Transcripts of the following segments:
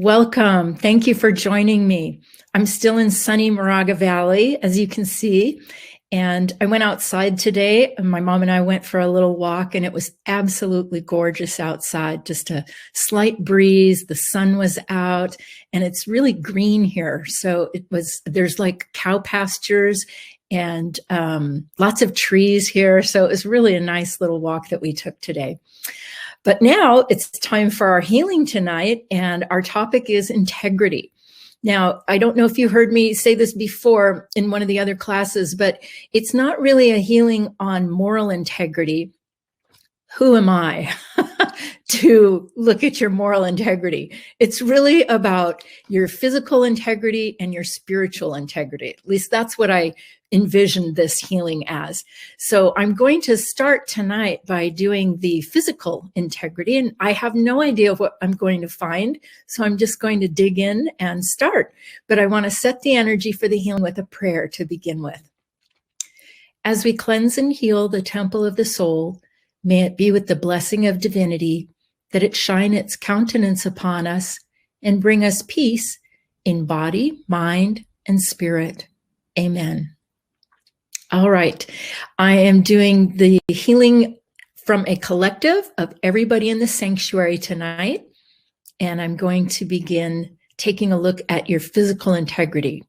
Welcome. Thank you for joining me. I'm still in sunny Moraga Valley, as you can see, and I went outside today. My mom and I went for a little walk, and it was absolutely gorgeous outside. Just a slight breeze, the sun was out, and it's really green here. So there's like cow pastures and lots of trees here. So it was really a nice little walk that we took today. But now it's time for our healing tonight, and our topic is integrity. Now, I don't know if you heard me say this before in one of the other classes, but it's not really a healing on moral integrity. Who am I to look at your moral integrity? It's really about your physical integrity and your spiritual integrity. At least that's what I envisioned this healing as. So I'm going to start tonight by doing the physical integrity, and I have no idea what I'm going to find. So I'm just going to dig in and start. But I want to set the energy for the healing with a prayer to begin with. As we cleanse and heal the temple of the soul, may it be with the blessing of divinity, that it shine its countenance upon us and bring us peace in body, mind, and spirit. Amen. All right. I am doing the healing from a collective of everybody in the sanctuary tonight, and I'm going to begin taking a look at your physical integrity.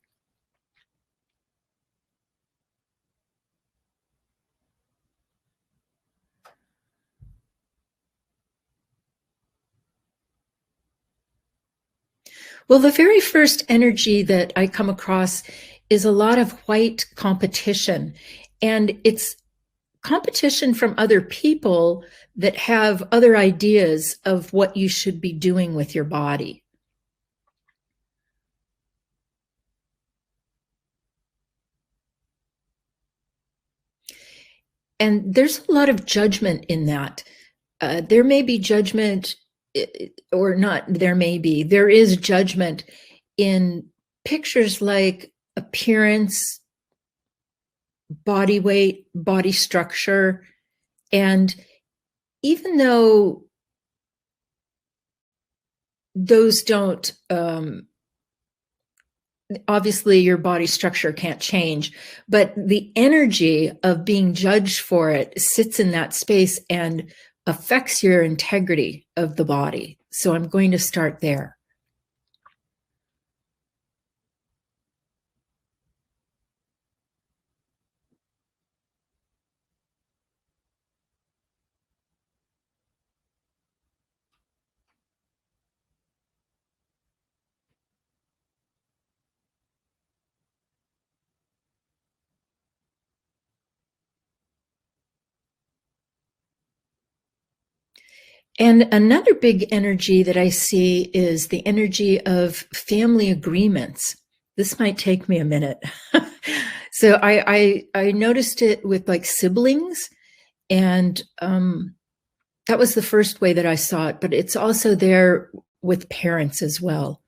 Well, the very first energy that I come across is a lot of white competition, and it's competition from other people that have other ideas of what you should be doing with your body. And there's a lot of judgment in that. There may be judgment, or not, there is judgment in pictures like appearance, body weight, body structure. And even though those don't, obviously your body structure can't change, but the energy of being judged for it sits in that space and affects your integrity of the body. So I'm going to start there. And another big energy that I see is the energy of family agreements. This might take me a minute. So I noticed it with like siblings, and that was the first way that I saw it, but it's also there with parents as well.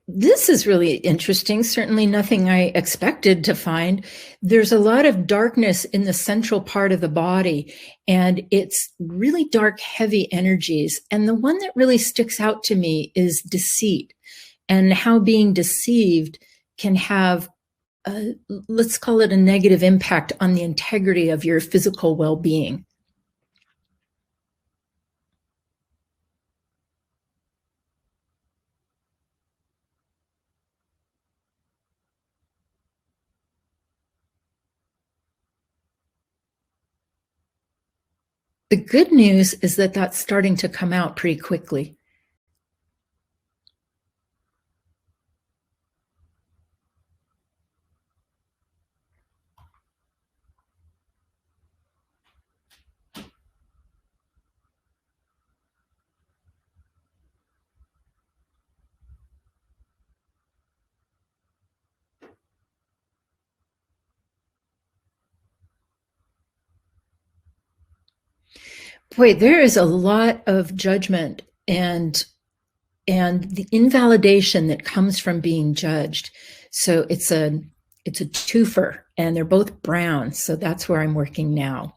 This is really interesting. Certainly nothing I expected to find. There's a lot of darkness in the central part of the body, and it's really dark, heavy energies. And the one that really sticks out to me is deceit, and how being deceived can have, let's call it a negative impact on the integrity of your physical well-being. The good news is that that's starting to come out pretty quickly. Boy, there is a lot of judgment and the invalidation that comes from being judged. So it's a twofer, and they're both brown. So that's where I'm working now.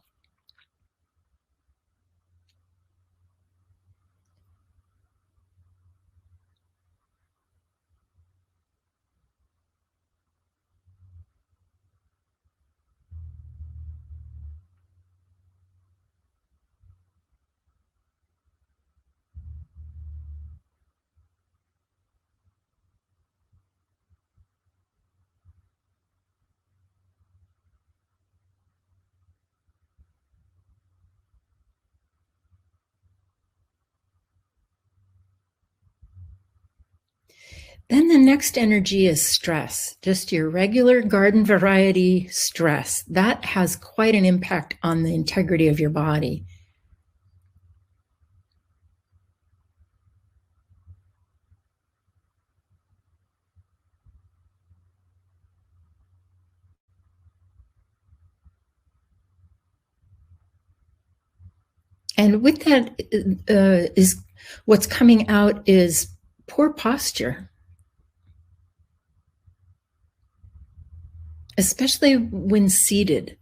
Then the next energy is stress, just your regular garden variety stress. That has quite an impact on the integrity of your body. And with that is what's coming out is poor posture, especially when seated.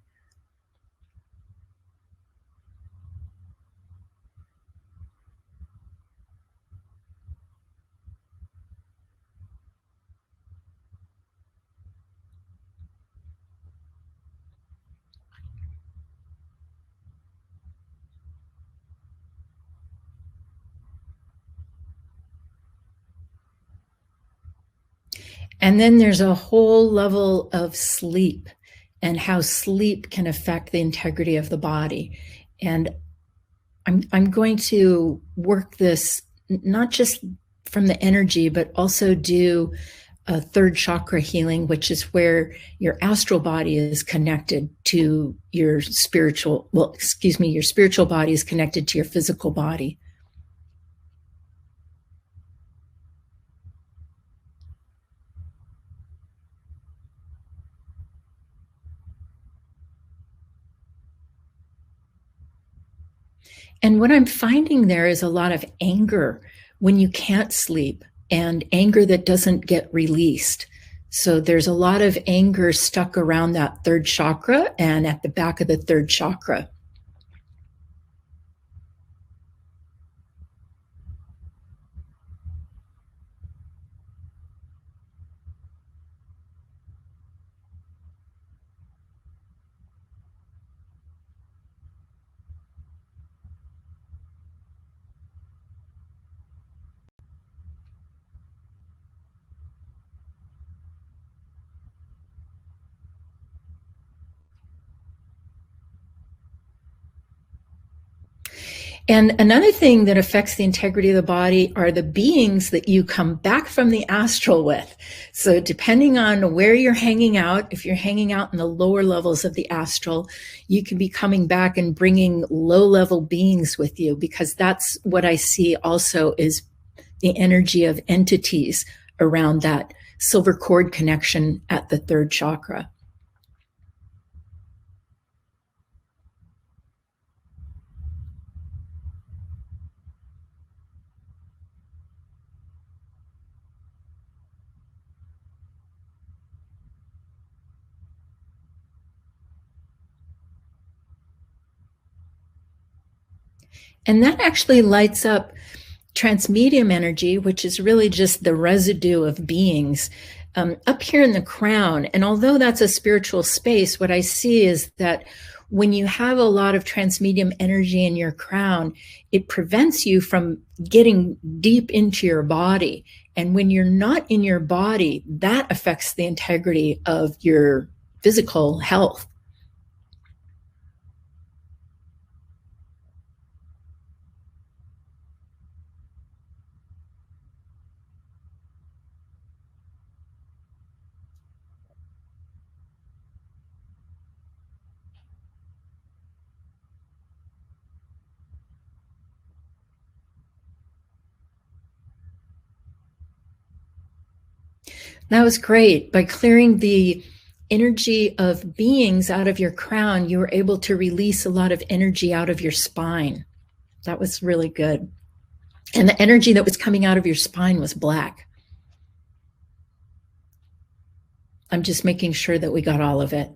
And then there's a whole level of sleep and how sleep can affect the integrity of the body. And I'm going to work this not just from the energy, but also do a third chakra healing, which is where your astral body is connected to your spiritual, your spiritual body is connected to your physical body. And what I'm finding there is a lot of anger when you can't sleep, and anger that doesn't get released. So there's a lot of anger stuck around that third chakra and at the back of the third chakra. And another thing that affects the integrity of the body are the beings that you come back from the astral with. So depending on where you're hanging out, if you're hanging out in the lower levels of the astral, you can be coming back and bringing low-level beings with you, because that's what I see also is the energy of entities around that silver cord connection at the third chakra. And that actually lights up transmedium energy, which is really just the residue of beings up here in the crown. And although that's a spiritual space, what I see is that when you have a lot of transmedium energy in your crown, it prevents you from getting deep into your body. And when you're not in your body, that affects the integrity of your physical health. That was great. By clearing the energy of beings out of your crown, you were able to release a lot of energy out of your spine. That was really good. And the energy that was coming out of your spine was black. I'm just making sure that we got all of it.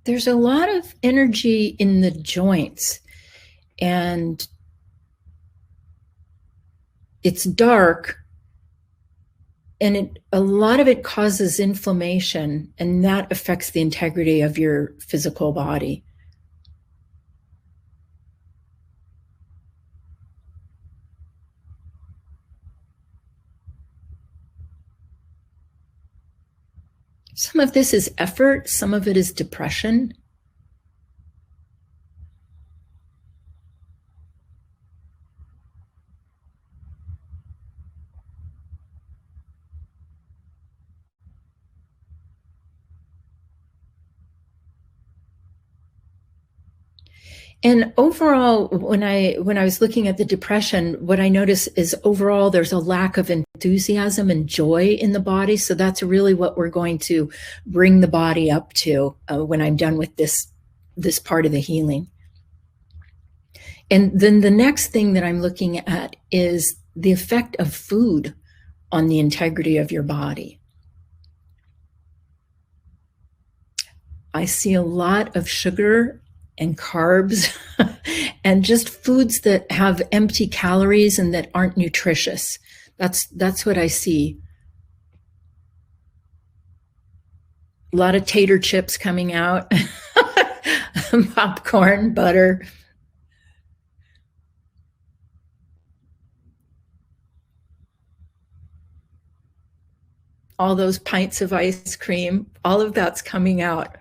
There's a lot of energy in the joints, and it's dark, and a lot of it causes inflammation, and that affects the integrity of your physical body. Some of this is effort, some of it is depression. And overall, when I was looking at the depression, what I noticed is overall there's a lack of enthusiasm and joy in the body. So that's really what we're going to bring the body up to when I'm done with this part of the healing. And then the next thing that I'm looking at is the effect of food on the integrity of your body. I see a lot of sugar and carbs and just foods that have empty calories and that aren't nutritious. That's what I see. A lot of tater chips coming out, popcorn, butter. All those pints of ice cream, all of that's coming out.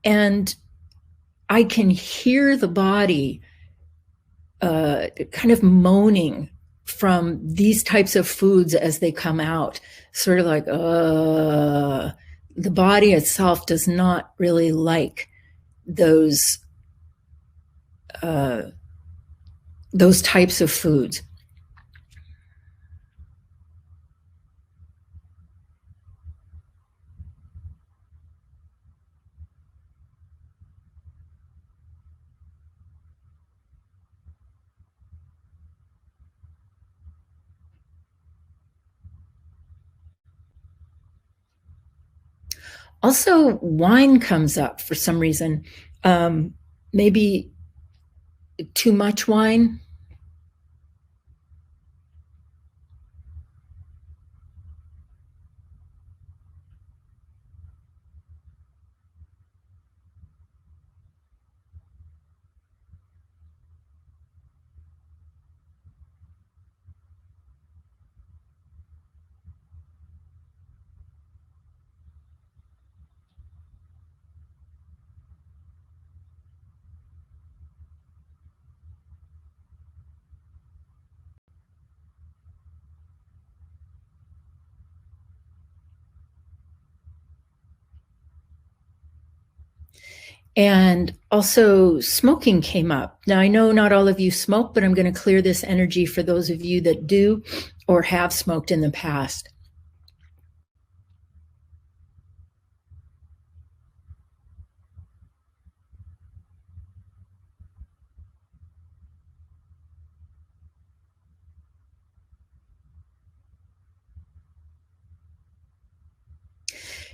And I can hear the body kind of moaning from these types of foods as they come out, sort of like, the body itself does not really like those types of foods. Also, wine comes up for some reason. Maybe too much wine. And also, smoking came up. Now, I know not all of you smoke, but I'm going to clear this energy for those of you that do or have smoked in the past.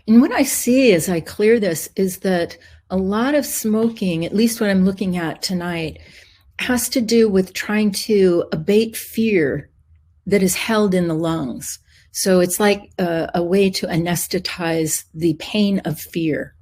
And what I see as I clear this is that a lot of smoking, at least what I'm looking at tonight, has to do with trying to abate fear that is held in the lungs. So it's like a way to anesthetize the pain of fear.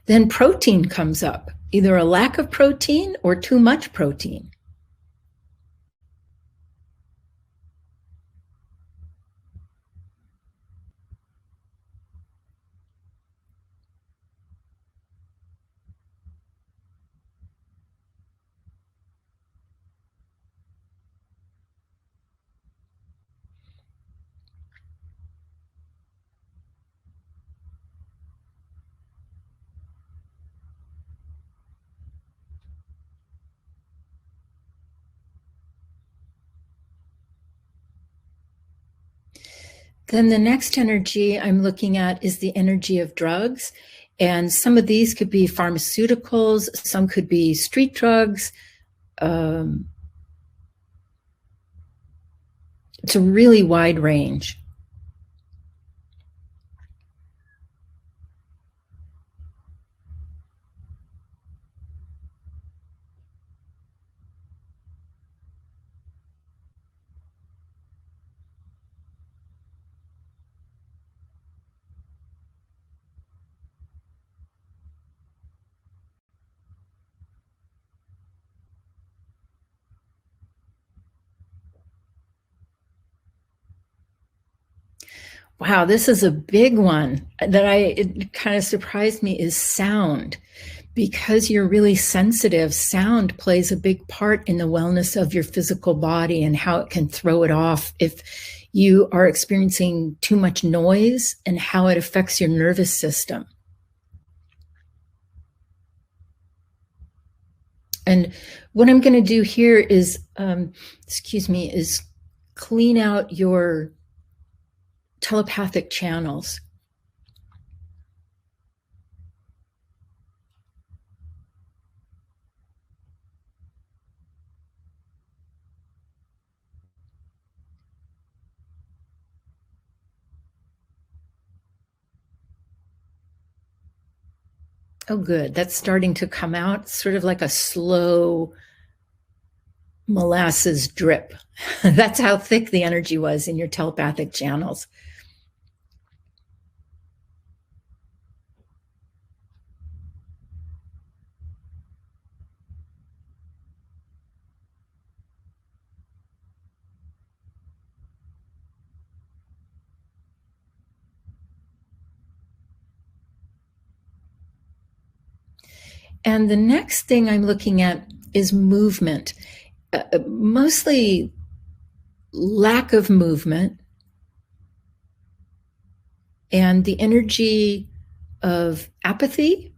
Then protein comes up, either a lack of protein or too much protein. Then the next energy I'm looking at is the energy of drugs. And some of these could be pharmaceuticals, some could be street drugs. It's a really wide range. Wow, this is a big one that it kind of surprised me is sound. Because you're really sensitive, sound plays a big part in the wellness of your physical body and how it can throw it off if you are experiencing too much noise and how it affects your nervous system. And what I'm going to do here is, is clean out your telepathic channels. Oh, good. That's starting to come out, sort of like a slow molasses drip. That's how thick the energy was in your telepathic channels. And the next thing I'm looking at is movement, mostly lack of movement and the energy of apathy,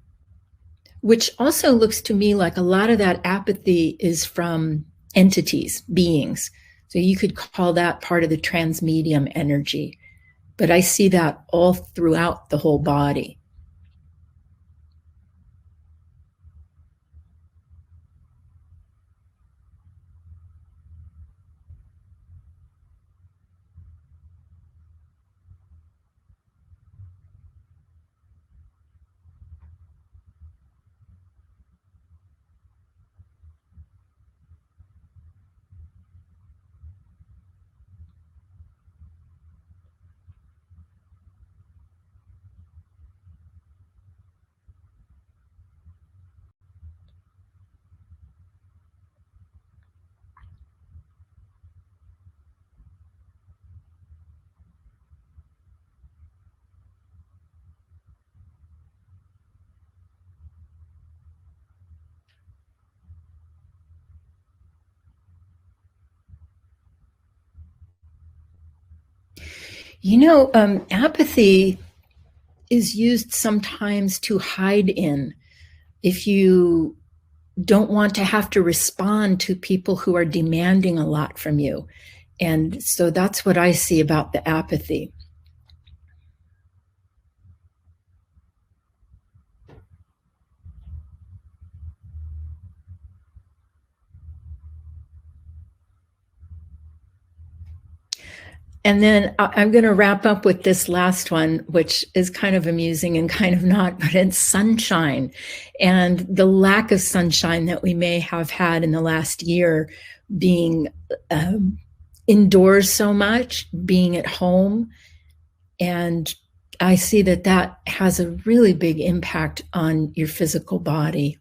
which also looks to me like a lot of that apathy is from entities, beings. So you could call that part of the transmedium energy. But I see that all throughout the whole body. Apathy is used sometimes to hide in. If you don't want to have to respond to people who are demanding a lot from you. And so that's what I see about the apathy. And then I'm going to wrap up with this last one, which is kind of amusing and kind of not, but it's sunshine and the lack of sunshine that we may have had in the last year, being indoors so much, being at home. And I see that that has a really big impact on your physical body.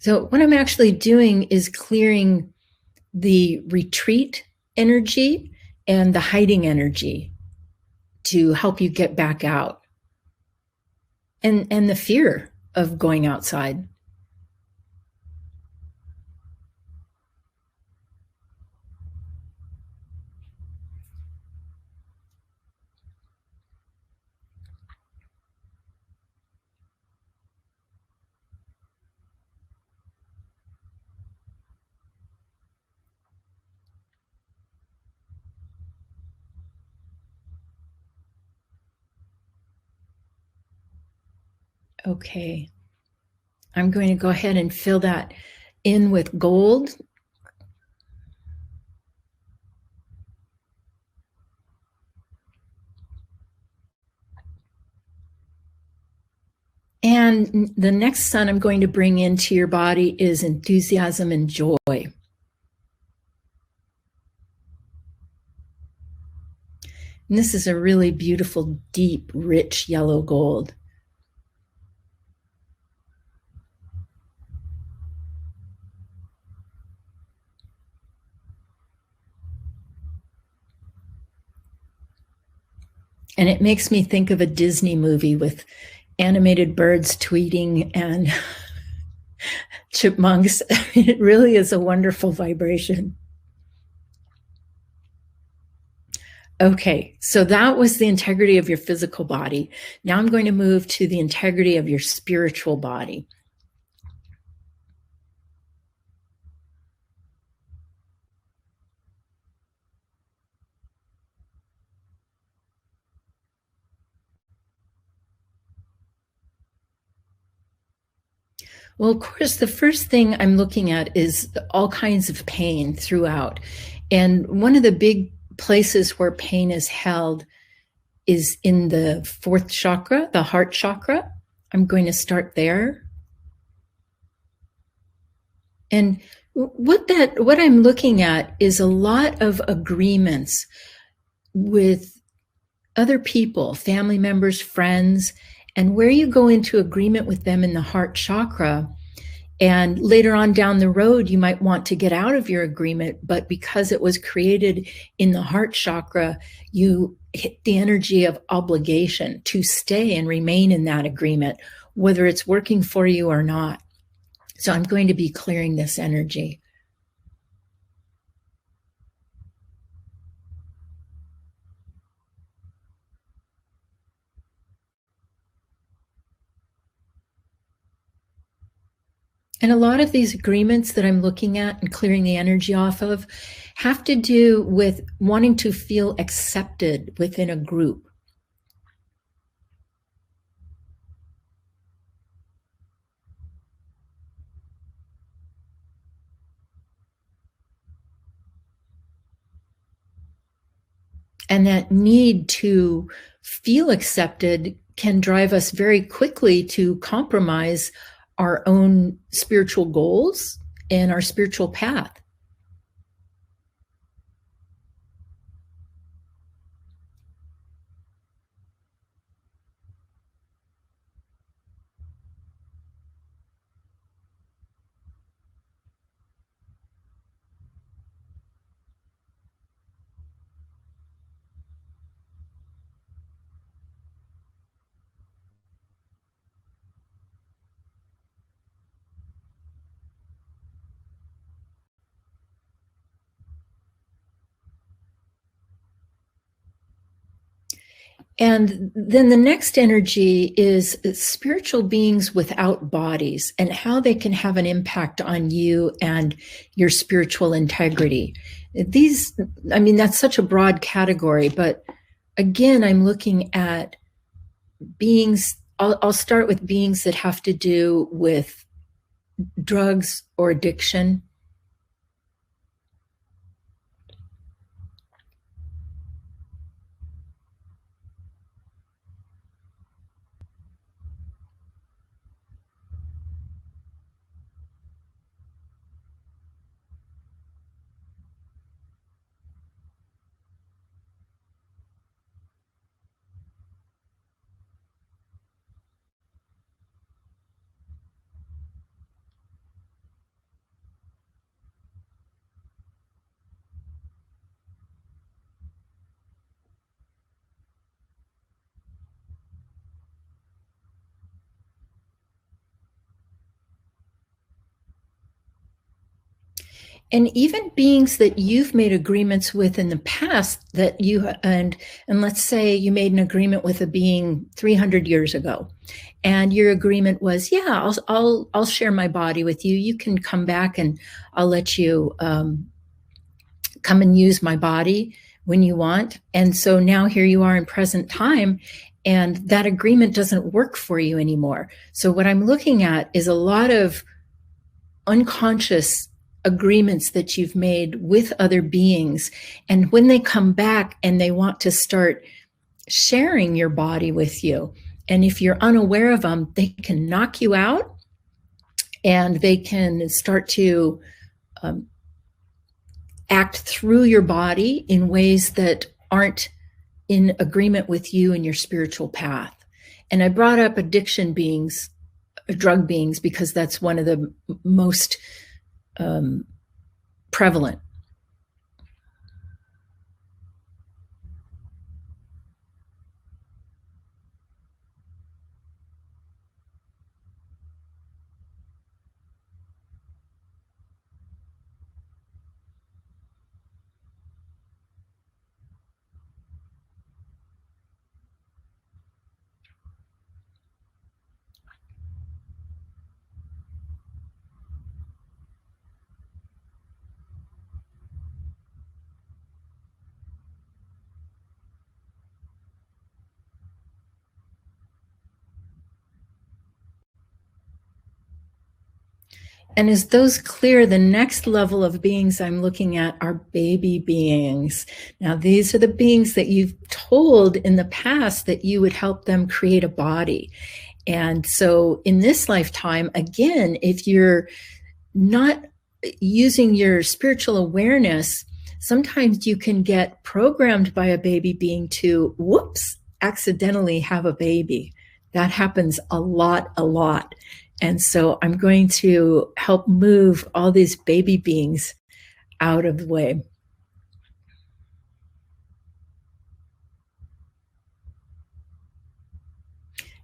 So what I'm actually doing is clearing the retreat energy and the hiding energy to help you get back out, and the fear of going outside. Okay, I'm going to go ahead and fill that in with gold. And the next sun I'm going to bring into your body is enthusiasm and joy. And this is a really beautiful, deep, rich yellow gold. And it makes me think of a Disney movie with animated birds tweeting and chipmunks. I mean, it really is a wonderful vibration. Okay, so that was the integrity of your physical body. Now I'm going to move to the integrity of your spiritual body. Well, of course, the first thing I'm looking at is all kinds of pain throughout. And one of the big places where pain is held is in the fourth chakra, the heart chakra. I'm going to start there. And what I'm looking at is a lot of agreements with other people, family members, friends, and where you go into agreement with them in the heart chakra. And later on down the road, you might want to get out of your agreement, but because it was created in the heart chakra, you hit the energy of obligation to stay and remain in that agreement, whether it's working for you or not. So I'm going to be clearing this energy. And a lot of these agreements that I'm looking at and clearing the energy off of have to do with wanting to feel accepted within a group. And that need to feel accepted can drive us very quickly to compromise our own spiritual goals and our spiritual path. And then the next energy is spiritual beings without bodies and how they can have an impact on you and your spiritual integrity. These, I mean, that's such a broad category, but again, I'm looking at beings. I'll start with beings that have to do with drugs or addiction. And even beings that you've made agreements with in the past that you, and let's say you made an agreement with a being 300 years ago, and your agreement was, yeah, I'll share my body with you. You can come back and I'll let you come and use my body when you want. And so now here you are in present time, and that agreement doesn't work for you anymore. So what I'm looking at is a lot of unconscious agreements that you've made with other beings. And when they come back and they want to start sharing your body with you, and if you're unaware of them, they can knock you out, and they can start to act through your body in ways that aren't in agreement with you and your spiritual path. And I brought up addiction beings, drug beings, because that's one of the most prevalent. And as those clear, the next level of beings I'm looking at are baby beings. Now, these are the beings that you've told in the past that you would help them create a body. And so in this lifetime, again, if you're not using your spiritual awareness, sometimes you can get programmed by a baby being to, whoops, accidentally have a baby. That happens a lot. And so I'm going to help move all these baby beings out of the way.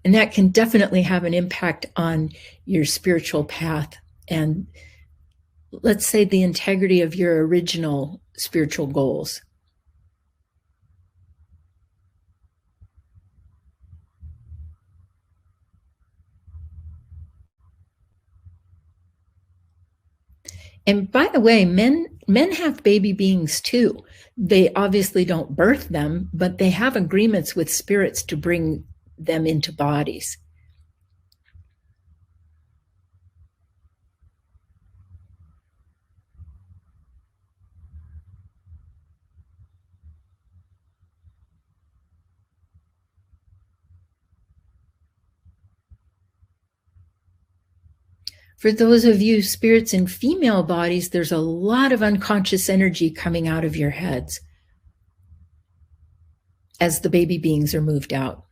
And that can definitely have an impact on your spiritual path and, let's say, the integrity of your original spiritual goals. And by the way, men have baby beings too. They obviously don't birth them, but they have agreements with spirits to bring them into bodies. For those of you spirits in female bodies, there's a lot of unconscious energy coming out of your heads as the baby beings are moved out.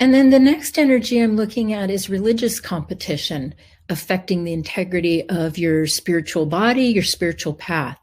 And then the next energy I'm looking at is religious competition, affecting the integrity of your spiritual body, your spiritual path.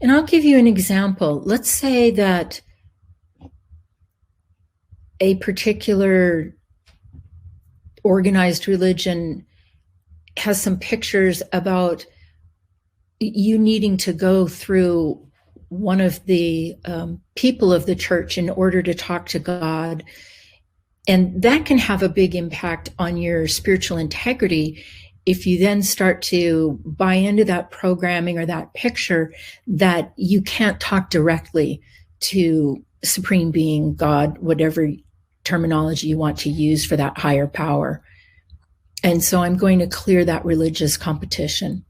And I'll give you an example. Let's say that a particular organized religion has some pictures about you needing to go through one of the people of the church in order to talk to God. And that can have a big impact on your spiritual integrity if you then start to buy into that programming or that picture that you can't talk directly to Supreme Being, God, whatever terminology you want to use for that higher power. And so I'm going to clear that religious competition.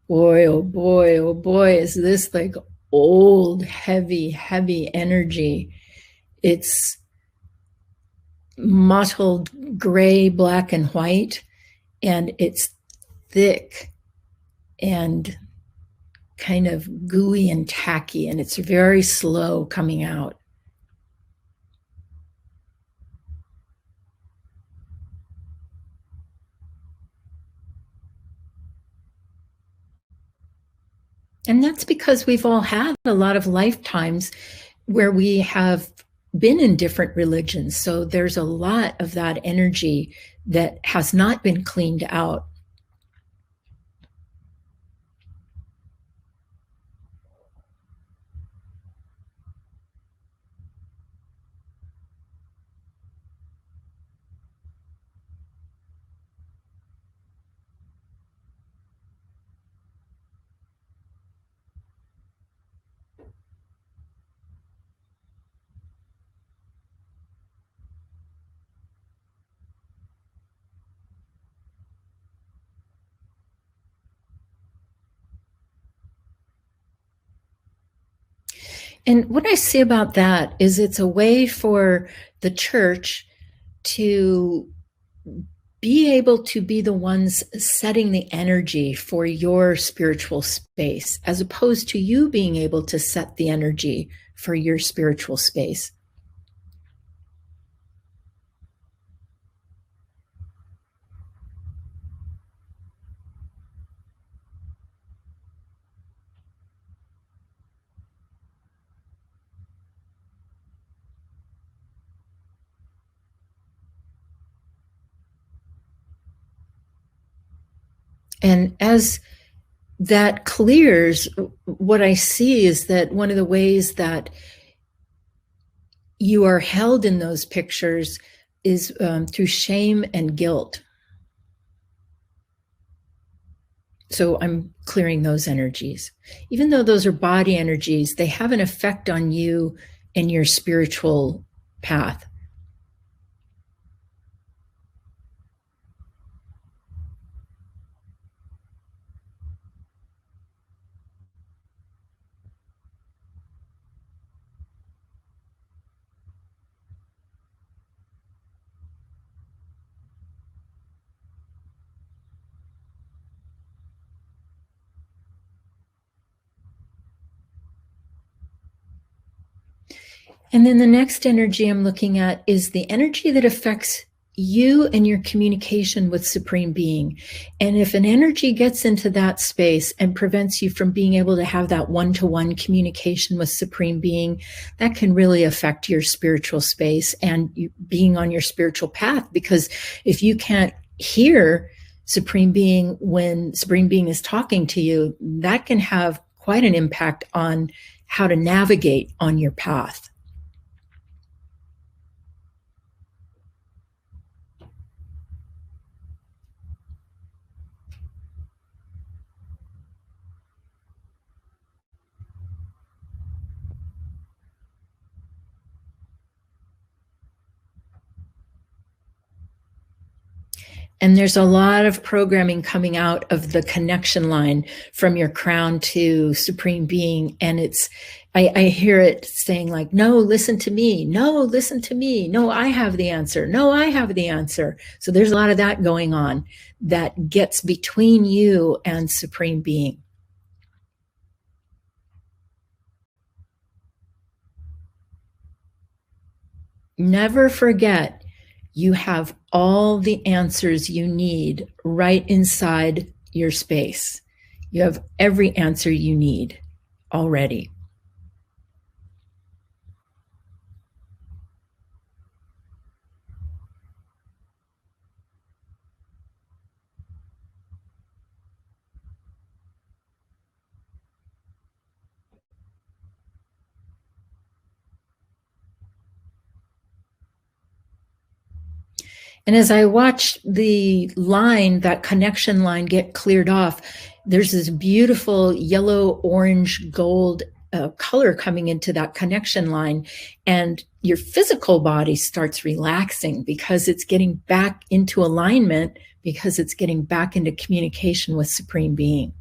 Boy, oh boy, oh boy, is this like old, heavy, heavy energy. It's mottled gray, black, and white, and it's thick and kind of gooey and tacky, and it's very slow coming out. And that's because we've all had a lot of lifetimes where we have been in different religions. So there's a lot of that energy that has not been cleaned out. And what I see about that is it's a way for the church to be able to be the ones setting the energy for your spiritual space, as opposed to you being able to set the energy for your spiritual space. And as that clears, what I see is that one of the ways that you are held in those pictures is through shame and guilt. So I'm clearing those energies. Even though those are body energies, they have an effect on you and your spiritual path. And then the next energy I'm looking at is the energy that affects you and your communication with Supreme Being. And if an energy gets into that space and prevents you from being able to have that one-to-one communication with Supreme Being, that can really affect your spiritual space and you being on your spiritual path. Because if you can't hear Supreme Being when Supreme Being is talking to you, that can have quite an impact on how to navigate on your path. And there's a lot of programming coming out of the connection line from your crown to Supreme Being. And I hear it saying like, no, listen to me. No, listen to me. No, I have the answer. No, I have the answer. So there's a lot of that going on that gets between you and Supreme Being. Never forget, you have all the answers you need right inside your space. You have every answer you need already. And as I watched the line, that connection line get cleared off, there's this beautiful yellow, orange, gold color coming into that connection line, and your physical body starts relaxing because it's getting back into alignment, because it's getting back into communication with Supreme Being.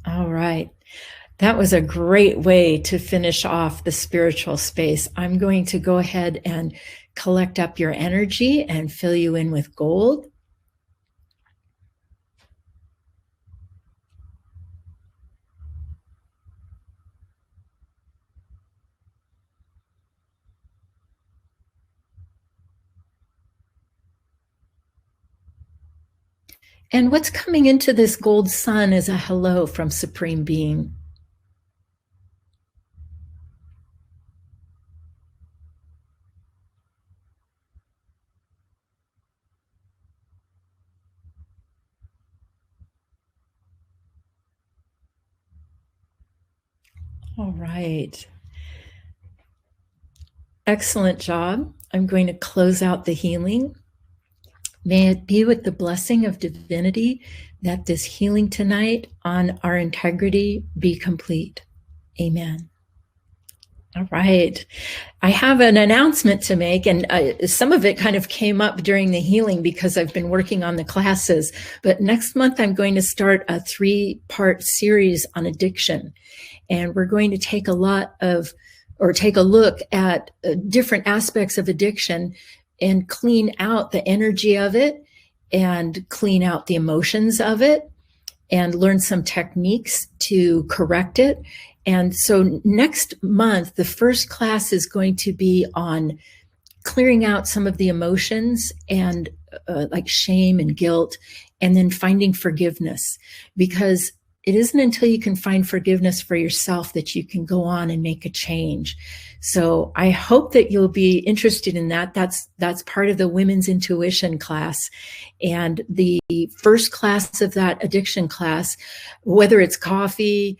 All right. That was a great way to finish off the spiritual space. I'm going to go ahead and collect up your energy and fill you in with gold. And what's coming into this gold sun is a hello from Supreme Being. All right. Excellent job. I'm going to close out the healing. May it be with the blessing of divinity that this healing tonight on our integrity be complete. Amen. All right. I have an announcement to make, and some of it kind of came up during the healing because I've been working on the classes. But next month, I'm going to start a 3-part series on addiction. And we're going to take a look at different aspects of addiction and clean out the energy of it and clean out the emotions of it and learn some techniques to correct it. And so next month, the first class is going to be on clearing out some of the emotions and like shame and guilt, and then finding forgiveness, because it isn't until you can find forgiveness for yourself that you can go on and make a change. So I hope that you'll be interested in that. That's part of the Women's Intuition class. And the first class of that addiction class, whether it's coffee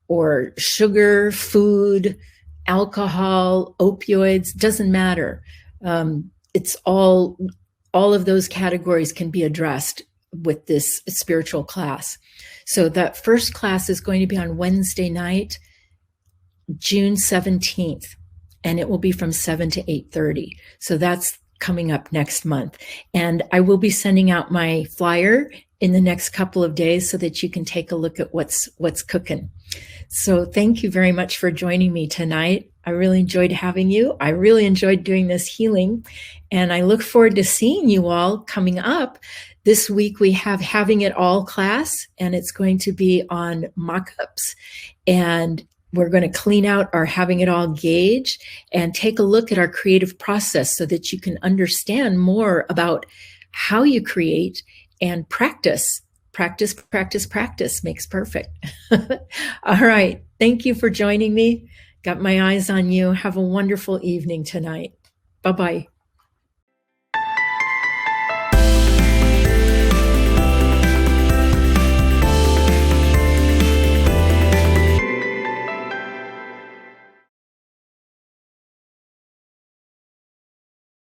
or sugar, food, alcohol, opioids, doesn't matter. It's all of those categories can be addressed with this spiritual class. So that first class is going to be on Wednesday night, June 17th, and it will be from 7 to 8:30. So that's coming up next month. And I will be sending out my flyer in the next couple of days so that you can take a look at what's cooking. So thank you very much for joining me tonight. I really enjoyed having you. I really enjoyed doing this healing, and I look forward to seeing you all coming up. This week we have Having It All class, and it's going to be on mock-ups, and we're going to clean out our Having It All gauge and take a look at our creative process so that you can understand more about how you create and practice. Practice, practice, practice makes perfect. All right. Thank you for joining me. Got my eyes on you. Have a wonderful evening tonight. Bye-bye.